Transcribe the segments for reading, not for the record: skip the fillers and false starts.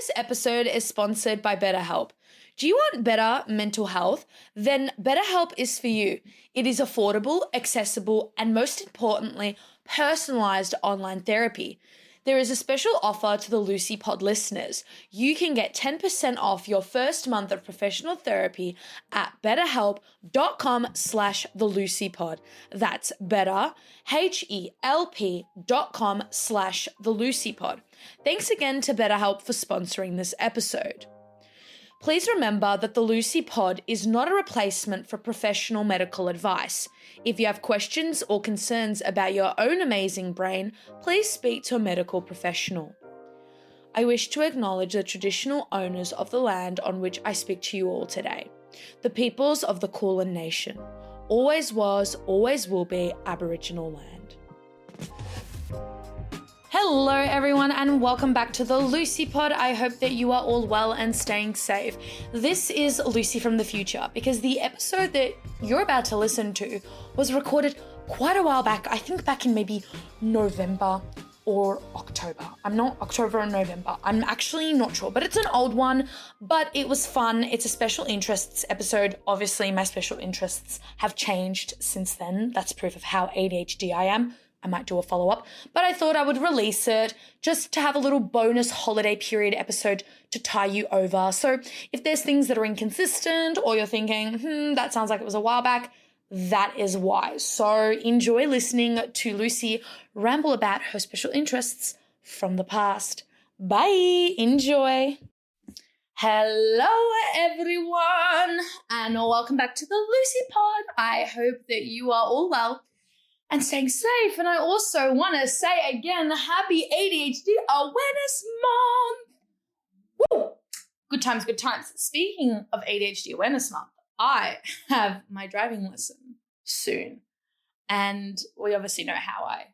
This episode is sponsored by BetterHelp. Do you want better mental health? Then BetterHelp is for you. It is affordable, accessible, and most importantly, personalized online therapy. There is a special offer to the Lucy Pod listeners. You can get 10% off your first month of professional therapy at betterhelp.com/thelucypod. That's better, HELP.com/thelucypod. Thanks again to BetterHelp for sponsoring this episode. Please remember that the Lucy Pod is not a replacement for professional medical advice. If you have questions or concerns about your own amazing brain, please speak to a medical professional. I wish to acknowledge the traditional owners of the land on which I speak to you all today, the peoples of the Kulin Nation. Always was, always will be Aboriginal land. Hello everyone and welcome back to the Lucy Pod. I hope that you are all well and staying safe. This is Lucy from the future because the episode that you're about to listen to was recorded quite a while back. I think back in maybe November or October. October or November. I'm actually not sure, but it's an old one, but it was fun. It's a special interests episode. Obviously my special interests have changed since then. That's proof of how ADHD I am. I might do a follow-up, but I thought I would release it just to have a little bonus holiday period episode to tie you over. So if there's things that are inconsistent or you're thinking, that sounds like it was a while back, that is why. So enjoy listening to Lucy ramble about her special interests from the past. Bye. Enjoy. Hello, everyone, and welcome back to the Lucy Pod. I hope that you are all well and staying safe. And I also want to say again, happy ADHD Awareness Month. Woo! Good times, good times. Speaking of ADHD Awareness Month, I have my driving lesson soon. And we obviously know how I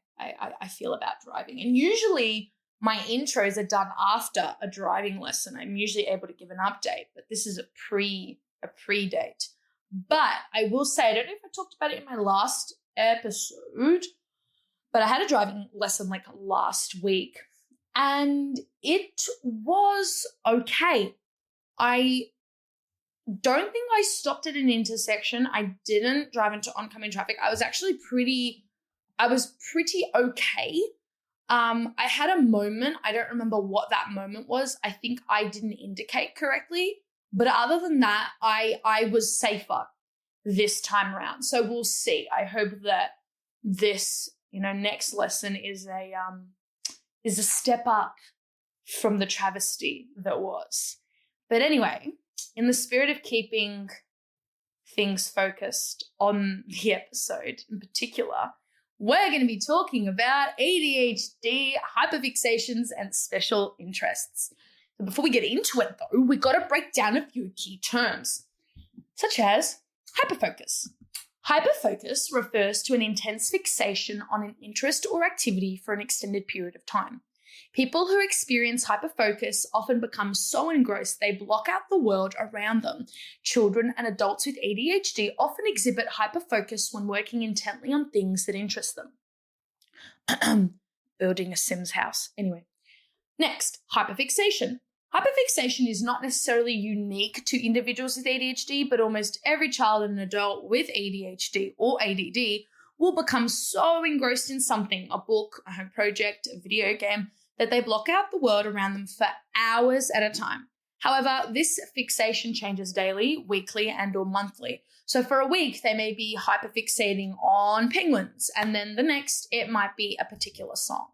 feel about driving. And usually my intros are done after a driving lesson. I'm usually able to give an update, but this is a pre-date. But I will say, I don't know if I talked about it in my last episode, but I had a driving lesson like last week and it was okay. I don't think I stopped at an intersection. I didn't drive into oncoming traffic. I was pretty okay. I had a moment. I don't remember what that moment was. I think I didn't indicate correctly, but other than that, I was safer this time around. So we'll see. I hope that this, next lesson is a step up from the travesty that was. But anyway, in the spirit of keeping things focused on the episode in particular, we're going to be talking about ADHD, hyperfixations, and special interests. So before we get into it though, we've got to break down a few key terms, such as hyperfocus. Hyperfocus refers to an intense fixation on an interest or activity for an extended period of time. People who experience hyperfocus often become so engrossed they block out the world around them. Children and adults with ADHD often exhibit hyperfocus when working intently on things that interest them. Building a Sims house. Anyway. Next, hyperfixation. Hyperfixation is not necessarily unique to individuals with ADHD, but almost every child and adult with ADHD or ADD will become so engrossed in something, a book, a home project, a video game, that they block out the world around them for hours at a time. However, this fixation changes daily, weekly, and or monthly. So for a week, they may be hyperfixating on penguins, and then the next, it might be a particular song.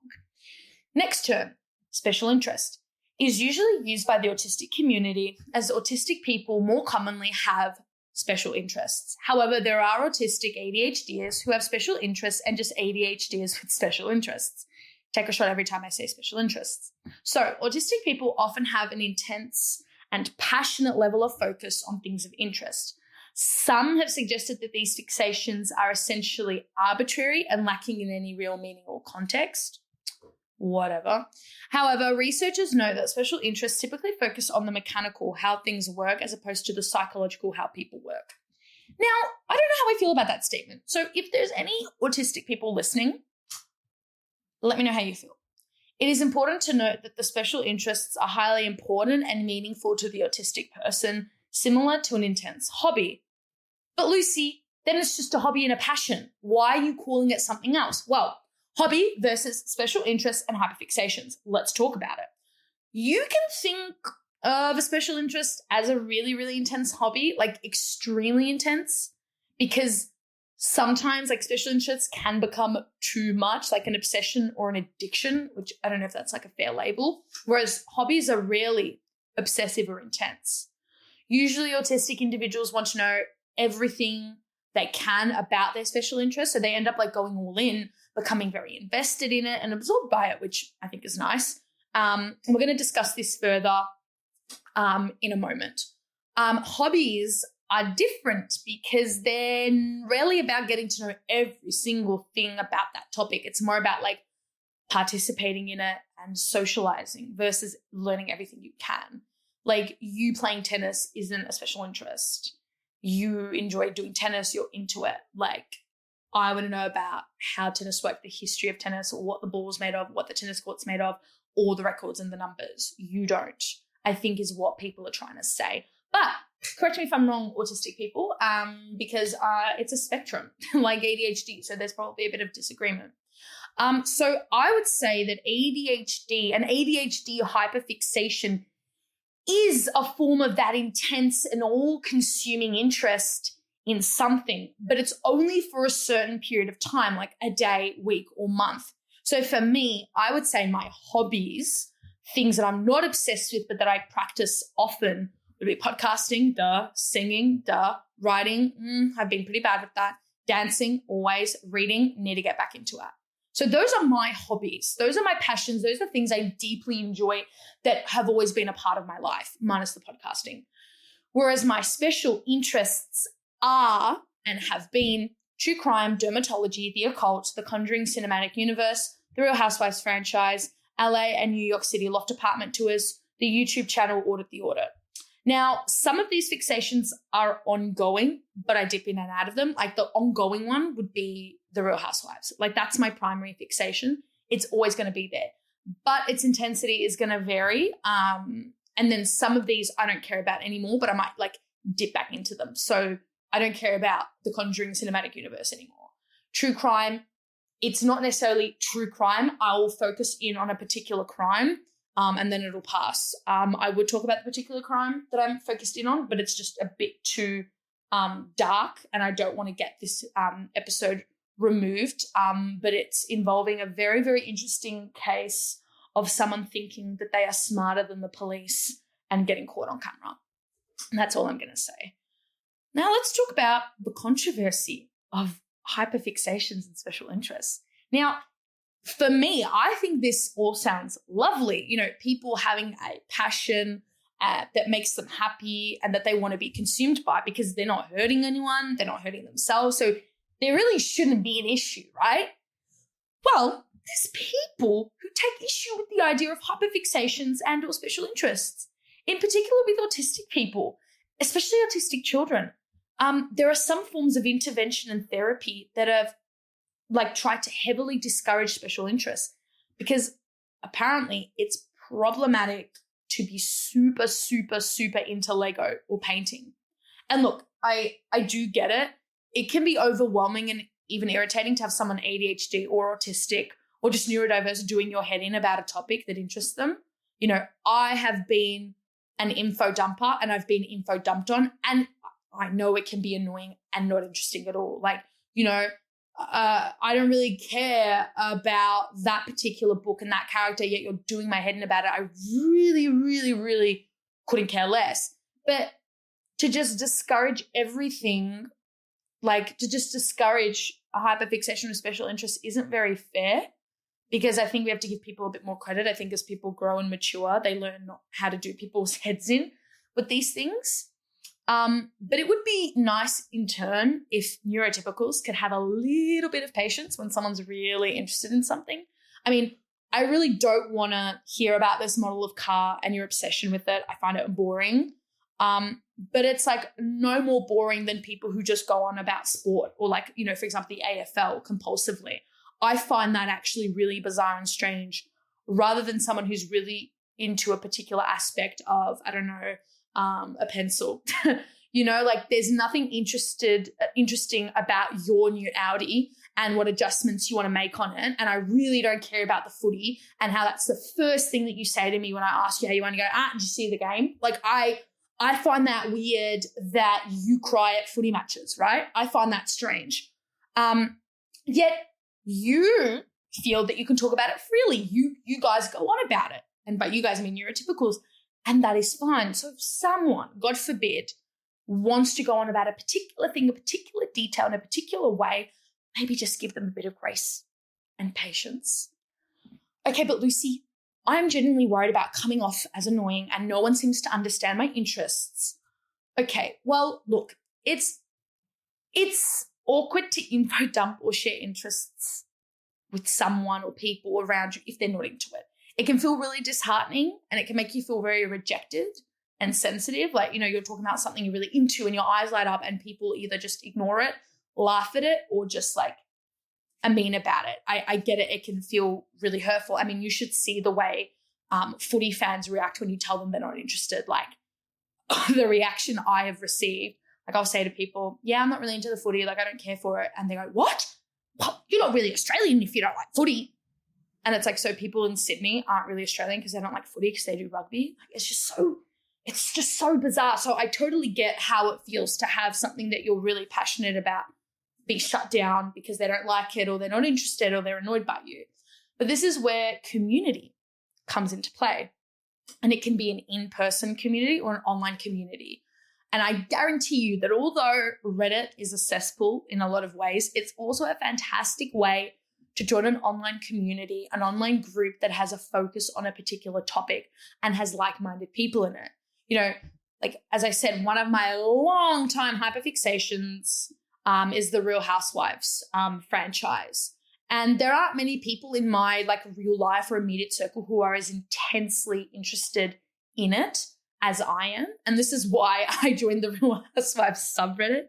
Next term, special interest, is usually used by the autistic community as autistic people more commonly have special interests. However, there are autistic ADHDers who have special interests and just ADHDers with special interests. Take a shot every time I say special interests. So autistic people often have an intense and passionate level of focus on things of interest. Some have suggested that these fixations are essentially arbitrary and lacking in any real meaning or context. Whatever. However, researchers know that special interests typically focus on the mechanical, how things work, as opposed to the psychological, how people work. Now, I don't know how I feel about that statement. So if there's any autistic people listening, let me know how you feel. It is important to note that the special interests are highly important and meaningful to the autistic person, similar to an intense hobby. But Lucy, then it's just a hobby and a passion. Why are you calling it something else? Well, hobby versus special interests and hyperfixations. Let's talk about it. You can think of a special interest as a really, really intense hobby, like extremely intense, because sometimes like special interests can become too much, like an obsession or an addiction, which I don't know if that's like a fair label, whereas hobbies are rarely obsessive or intense. Usually autistic individuals want to know everything they can about their special interest, so they end up like going all in, becoming very invested in it and absorbed by it, which I think is nice. We're going to discuss this further in a moment. Hobbies are different because they're rarely about getting to know every single thing about that topic. It's more about like participating in it and socializing versus learning everything you can. Like you playing tennis isn't a special interest. You enjoy doing tennis, you're into it. Like I want to know about how tennis works, the history of tennis, or what the ball's made of, what the tennis court's made of, or the records and the numbers. You don't, I think, is what people are trying to say. But correct me if I'm wrong, autistic people, because it's a spectrum like ADHD. So there's probably a bit of disagreement. So I would say that ADHD and ADHD hyperfixation is a form of that intense and all-consuming interest in something, but it's only for a certain period of time, like a day, week, or month. So for me, I would say my hobbies, things that I'm not obsessed with, but that I practice often, would be podcasting, singing, writing, I've been pretty bad with that, dancing, always, reading, need to get back into it. So those are my hobbies. Those are my passions. Those are things I deeply enjoy that have always been a part of my life, minus the podcasting. Whereas my special interests are and have been true crime, dermatology, the occult, the Conjuring cinematic universe, the Real Housewives franchise, LA and New York City loft apartment tours, the YouTube channel Audit the Audit. Now, some of these fixations are ongoing, but I dip in and out of them. Like the ongoing one would be the Real Housewives. Like that's my primary fixation. It's always going to be there, but its intensity is going to vary. And then some of these I don't care about anymore, but I might like dip back into them. So I don't care about the Conjuring cinematic universe anymore. True crime, it's not necessarily true crime. I will focus in on a particular crime and then it'll pass. I would talk about the particular crime that I'm focused in on, but it's just a bit too dark and I don't want to get this episode removed. But it's involving a very, very interesting case of someone thinking that they are smarter than the police and getting caught on camera. And that's all I'm going to say. Now let's talk about the controversy of hyperfixations and special interests. Now, for me, I think this all sounds lovely. You know, people having a passion that makes them happy and that they want to be consumed by because they're not hurting anyone, they're not hurting themselves. So there really shouldn't be an issue, right? Well, there's people who take issue with the idea of hyperfixations and or special interests, in particular with autistic people, especially autistic children. There are some forms of intervention and therapy that have like tried to heavily discourage special interests because apparently it's problematic to be super, super, super into Lego or painting. And look, I do get it. It can be overwhelming and even irritating to have someone ADHD or autistic or just neurodiverse doing your head in about a topic that interests them. You know, I have been an info dumper and I've been info dumped on, and I know it can be annoying and not interesting at all. Like, you know, I don't really care about that particular book and that character, yet you're doing my head in about it. I really, really, really couldn't care less. But to just discourage everything, like to just discourage a hyperfixation with special interest isn't very fair, because I think we have to give people a bit more credit. I think as people grow and mature, they learn how to do people's heads in with these things. But it would be nice in turn if neurotypicals could have a little bit of patience when someone's really interested in something. I mean, I really don't want to hear about this model of car and your obsession with it. I find it boring. But it's like no more boring than people who just go on about sport or like, you know, for example, the AFL compulsively. I find that actually really bizarre and strange rather than someone who's really into a particular aspect of, I don't know, a pencil. Like there's nothing interesting about your new Audi and what adjustments you want to make on it. And I really don't care about the footy and how that's the first thing that you say to me when I ask you how you want to go, did you see the game? Like I find that weird that you cry at footy matches, right? I find that strange. Yet you feel that you can talk about it freely. You guys go on about it. And by you guys, I mean neurotypicals. And that is fine. So if someone, God forbid, wants to go on about a particular thing, a particular detail in a particular way, maybe just give them a bit of grace and patience. Okay, but Lucy, I'm genuinely worried about coming off as annoying and no one seems to understand my interests. Okay, well, look, it's awkward to info dump or share interests with someone or people around you if they're not into it. It can feel really disheartening and it can make you feel very rejected and sensitive. Like, you're talking about something you're really into and your eyes light up and people either just ignore it, laugh at it, or just like are mean about it. I get it. It can feel really hurtful. I mean, you should see the way footy fans react when you tell them they're not interested. Like the reaction I have received, like I'll say to people, yeah, I'm not really into the footy. Like I don't care for it. And they go, what? Well, you're not really Australian if you don't like footy. And it's like, so people in Sydney aren't really Australian because they don't like footy because they do rugby. Like it's just so bizarre. So I totally get how it feels to have something that you're really passionate about be shut down because they don't like it or they're not interested or they're annoyed by you. But this is where community comes into play. And it can be an in-person community or an online community. And I guarantee you that although Reddit is a cesspool in a lot of ways, it's also a fantastic way to join an online community, an online group that has a focus on a particular topic and has like-minded people in it. Like as I said, one of my long-time hyperfixations is the Real Housewives franchise. And there aren't many people in my like real life or immediate circle who are as intensely interested in it as I am. And this is why I joined the Real Housewives subreddit,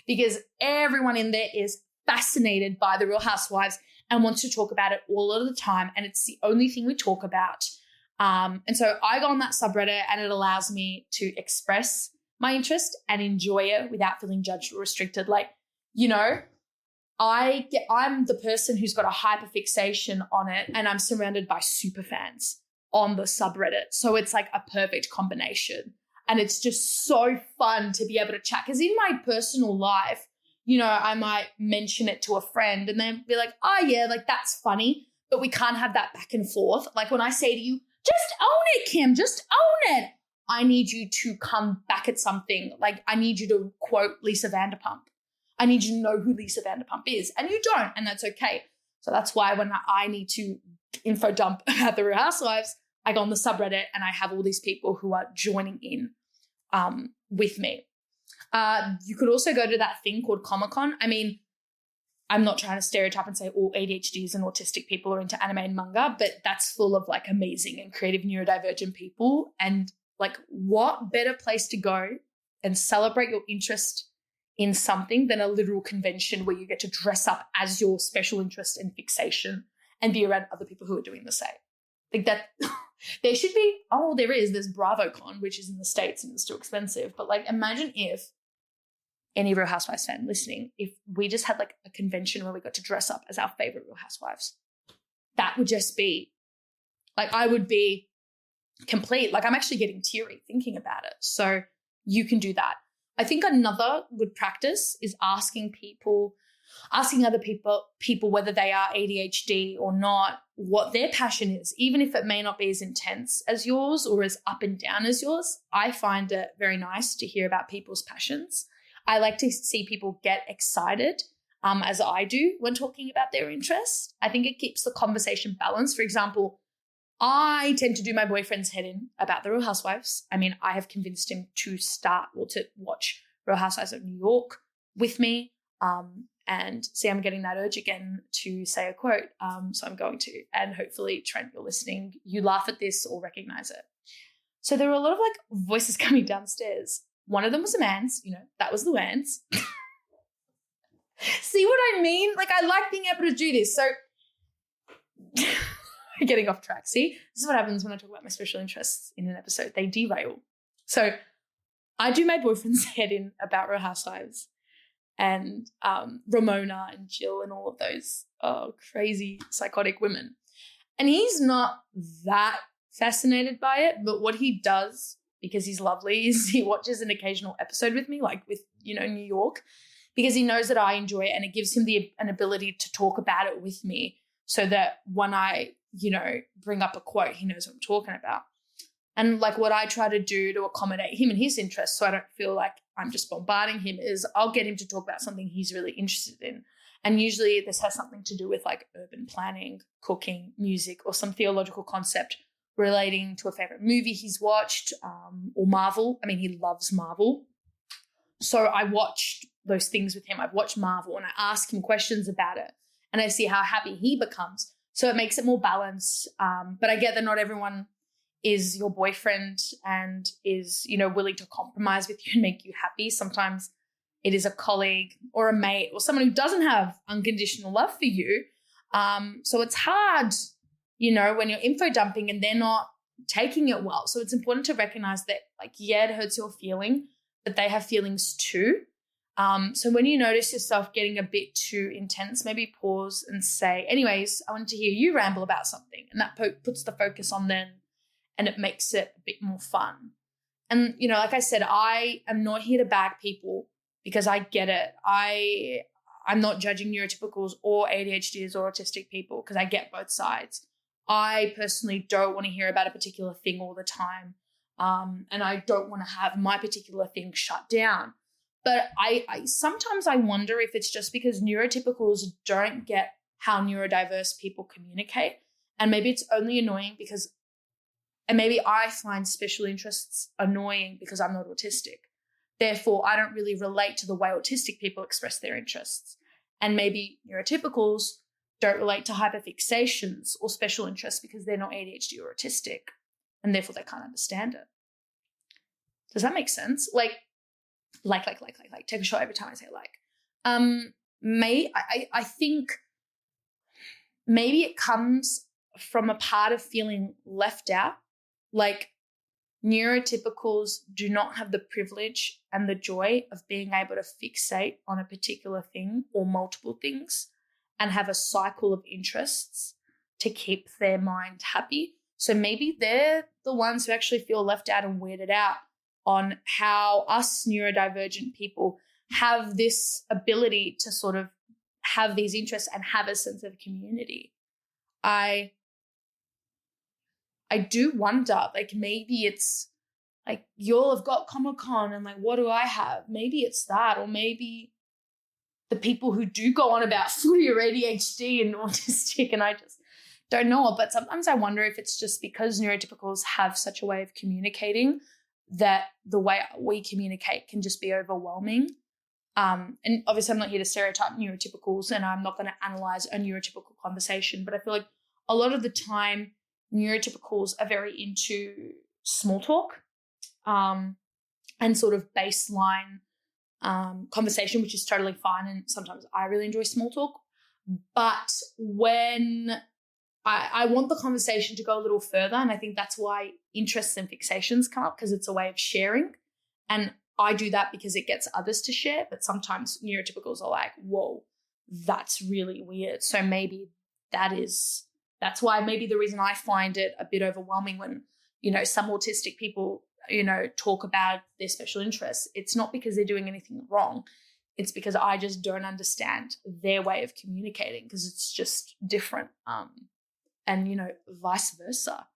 because everyone in there is fascinated by the Real Housewives and wants to talk about it all of the time. And it's the only thing we talk about. And so I go on that subreddit and it allows me to express my interest and enjoy it without feeling judged or restricted. Like, I'm the person who's got a hyperfixation on it and I'm surrounded by super fans on the subreddit. So it's like a perfect combination. And it's just so fun to be able to chat. Because in my personal life, I might mention it to a friend and then be like, oh yeah, like that's funny, but we can't have that back and forth. Like when I say to you, just own it, Kim, just own it. I need you to come back at something. Like I need you to quote Lisa Vanderpump. I need you to know who Lisa Vanderpump is. And you don't, and that's okay. So that's why when I need to info dump about the Real Housewives, I go on the subreddit and I have all these people who are joining in with me. You could also go to that thing called Comic-Con. I mean, I'm not trying to stereotype and say all ADHDs and autistic people are into anime and manga, but that's full of like amazing and creative neurodivergent people. And like what better place to go and celebrate your interest in something than a literal convention where you get to dress up as your special interest and fixation and be around other people who are doing the same. Like that, there should be, there's BravoCon, which is in the States and it's too expensive. But like, imagine if any Real Housewives fan listening, if we just had like a convention where we got to dress up as our favorite Real Housewives. That would just be, like, I would be complete. Like, I'm actually getting teary thinking about it. So you can do that. I think another good practice is asking other people whether they are ADHD or not, what their passion is, even if it may not be as intense as yours or as up and down as yours. I find it very nice to hear about people's passions. I like to see people get excited, as I do when talking about their interest. I think it keeps the conversation balanced. For example, I tend to do my boyfriend's head in about the Real Housewives. I mean, I have convinced him to to watch Real Housewives of New York with me. And see, I'm getting that urge again to say a quote. So I'm going to, and hopefully, Trent, you're listening, you laugh at this or recognize it. So there were a lot of like voices coming downstairs. One of them was a man's, that was Luann's. See what I mean? Like, I like being able to do this. So getting off track. See, this is what happens when I talk about my special interests in an episode. They derail. So I do my boyfriend's head in about Real Housewives and Ramona and Jill and all of those crazy psychotic women. And he's not that fascinated by it, but what he does, because he's lovely, is he watches an occasional episode with me, like with, New York, because he knows that I enjoy it and it gives him an ability to talk about it with me so that when I, bring up a quote, he knows what I'm talking about. And like what I try to do to accommodate him and his interests so I don't feel like I'm just bombarding him is I'll get him to talk about something he's really interested in. And usually this has something to do with like urban planning, cooking, music, or some theological concept relating to a favorite movie he's watched, or Marvel. I mean, he loves Marvel. So I watched those things with him. I've watched Marvel and I ask him questions about it and I see how happy he becomes. So it makes it more balanced. But I get that not everyone is your boyfriend and is, willing to compromise with you and make you happy. Sometimes it is a colleague or a mate or someone who doesn't have unconditional love for you. So it's hard, when you're info dumping and they're not taking it well. So it's important to recognize that, like, yeah, it hurts your feeling, but they have feelings too. So when you notice yourself getting a bit too intense, maybe pause and say, anyways, I wanted to hear you ramble about something. And that puts the focus on them and it makes it a bit more fun. And, like I said, I am not here to bag people because I get it. I'm not judging neurotypicals or ADHDs or autistic people because I get both sides. I personally don't want to hear about a particular thing all the time. And I don't want to have my particular thing shut down. But I sometimes I wonder if it's just because neurotypicals don't get how neurodiverse people communicate. And maybe it's only annoying and maybe I find special interests annoying because I'm not autistic. Therefore, I don't really relate to the way autistic people express their interests. And maybe neurotypicals don't relate to hyperfixations or special interests because they're not ADHD or autistic. And therefore, they can't understand it. Does that make sense? Like, take a shot every time I say like. I think maybe it comes from a part of feeling left out. Like, neurotypicals do not have the privilege and the joy of being able to fixate on a particular thing or multiple things and have a cycle of interests to keep their mind happy. So maybe they're the ones who actually feel left out and weirded out on how us neurodivergent people have this ability to sort of have these interests and have a sense of community. I do wonder, like, maybe it's like you all have got Comic-Con and like, what do I have? Maybe it's that, or maybe the people who do go on about footy or ADHD and autistic, and I just don't know. But sometimes I wonder if it's just because neurotypicals have such a way of communicating that the way we communicate can just be overwhelming. And obviously I'm not here to stereotype neurotypicals and I'm not going to analyze a neurotypical conversation, but I feel like a lot of the time neurotypicals are very into small talk and sort of baseline conversation, which is totally fine. And sometimes I really enjoy small talk. But when I want the conversation to go a little further, and I think that's why interests and fixations come up, because it's a way of sharing. And I do that because it gets others to share, but sometimes neurotypicals are like, whoa, that's really weird. So maybe that's why maybe the reason I find it a bit overwhelming when, some autistic people, talk about their special interests. It's not because they're doing anything wrong. It's because I just don't understand their way of communicating because it's just different. And, vice versa.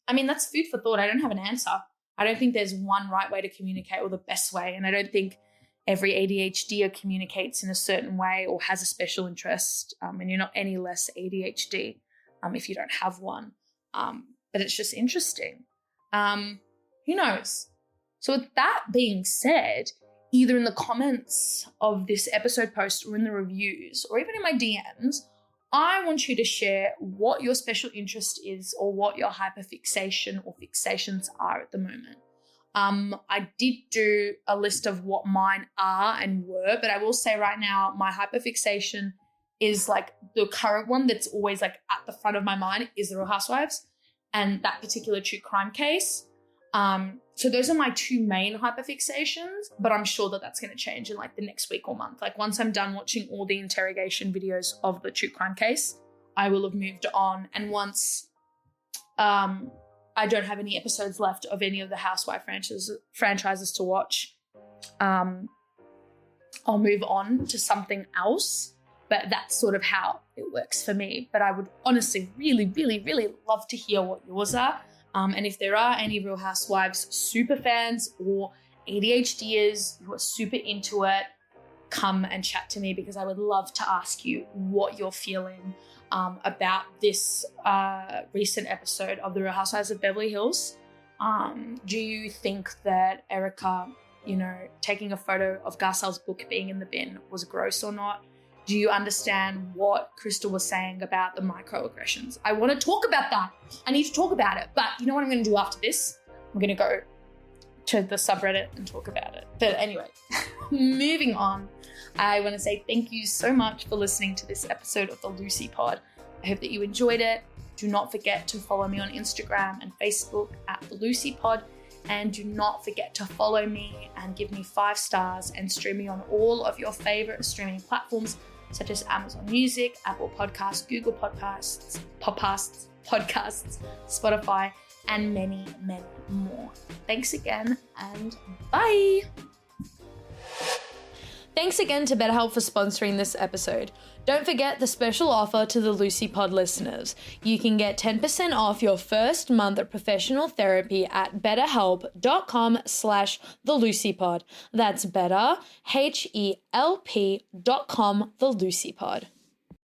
I mean, that's food for thought. I don't have an answer. I don't think there's one right way to communicate or the best way. And I don't think every ADHDer communicates in a certain way or has a special interest. And you're not any less ADHD if you don't have one. But it's just interesting. Who knows? So with that being said, either in the comments of this episode post or in the reviews or even in my DMs, I want you to share what your special interest is or what your hyperfixation or fixations are at the moment. I did do a list of what mine are and were, but I will say right now my hyperfixation is like the current one that's always like at the front of my mind is the Real Housewives and that particular true crime case. So those are my two main hyperfixations, but I'm sure that that's going to change in like the next week or month. Like once I'm done watching all the interrogation videos of the true crime case, I will have moved on. And once I don't have any episodes left of any of the Housewife franchises to watch, I'll move on to something else. But that's sort of how it works for me. But I would honestly really, really, really love to hear what yours are. And if there are any Real Housewives super fans or ADHDers who are super into it, come and chat to me, because I would love to ask you what you're feeling about this recent episode of The Real Housewives of Beverly Hills. Do you think that Erica, taking a photo of Garcelle's book being in the bin was gross or not? Do you understand what Crystal was saying about the microaggressions? I want to talk about that. I need to talk about it. But you know what I'm going to do after this? I'm going to go to the subreddit and talk about it. But anyway, moving on, I want to say thank you so much for listening to this episode of the Lucy Pod. I hope that you enjoyed it. Do not forget to follow me on Instagram and Facebook at the Lucy Pod. And do not forget to follow me and give me 5 stars and stream me on all of your favorite streaming platforms, such as Amazon Music, Apple Podcasts, Google Podcasts, Spotify, and many, many more. Thanks again, and bye. Thanks again to BetterHelp for sponsoring this episode. Don't forget the special offer to the Lucy Pod listeners. You can get 10% off your first month of professional therapy at betterhelp.com/thelucypod. That's better, HELP.com, the Lucy Pod.